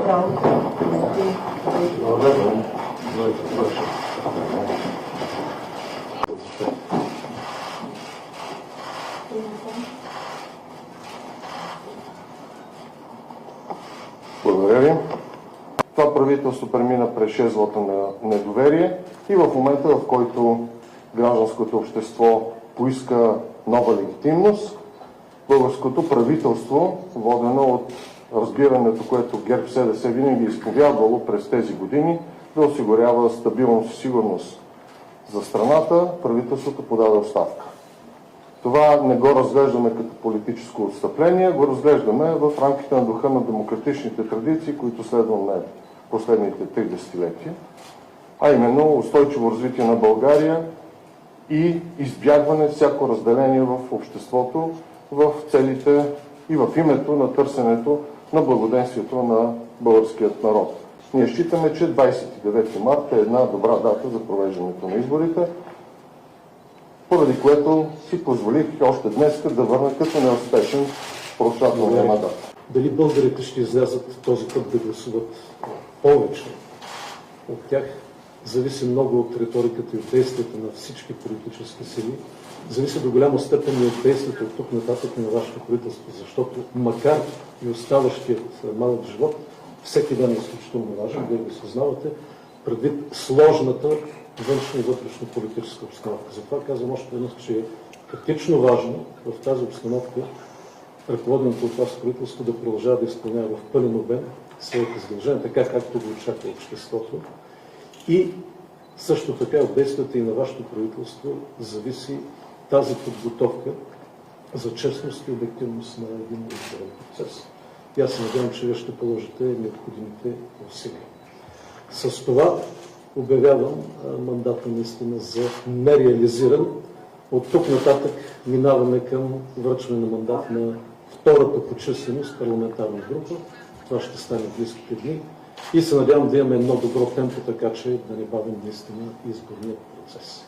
Добро. Благодаря ви. Това правителство премина през 6 вота на недоверие и в момента, в който гражданското общество поиска нова легитимност, българското правителство, водено от разбирането, което ГЕРБ-СДС винаги е изповядвало през тези години, да осигурява стабилност и сигурност за страната, правителството подаде оставка. Това не го разглеждаме като политическо отстъпление, го разглеждаме в рамките на духа на демократичните традиции, които следваме последните 3 десетилетия, а именно устойчиво развитие на България и избягване всяко разделение в обществото в целите и в името на търсенето на благоденствието на българският народ. Ние считаме, че 29 марта е една добра дата за провеждането на изборите, поради което си позволих още днес да върна като неуспешен председателния мандат. Дали българите ще излязат този път да гласуват повече от тях, зависи много от риториката и от действията на всички политически сили. Зависи до голяма степен и от действията от тук нататък на вашето правителство, защото макар и оставащият малък живот, всеки ден е изключително важен, вие го съзнавате, предвид сложната външна и вътрешна политическа обстановка. Затова казвам още веднъж, че е критично важно в тази обстановка ръководеното от вас правителство да продължава да изпълнява в пълен обем своите задължения, така както го очаква обществото. И също така от действията и на вашето правителство зависи тази подготовка за честност и обективност на един изборен процес. И аз се надявам, че вие ще положите необходимите усилия. С това обявявам мандата наистина за нереализиран. От тук нататък минаваме към връчване на мандат на втората по численост парламентарна група. Това ще стане в близките дни. И се надявам да имаме едно добро темпо, така че да не бавим наистина изборния процес.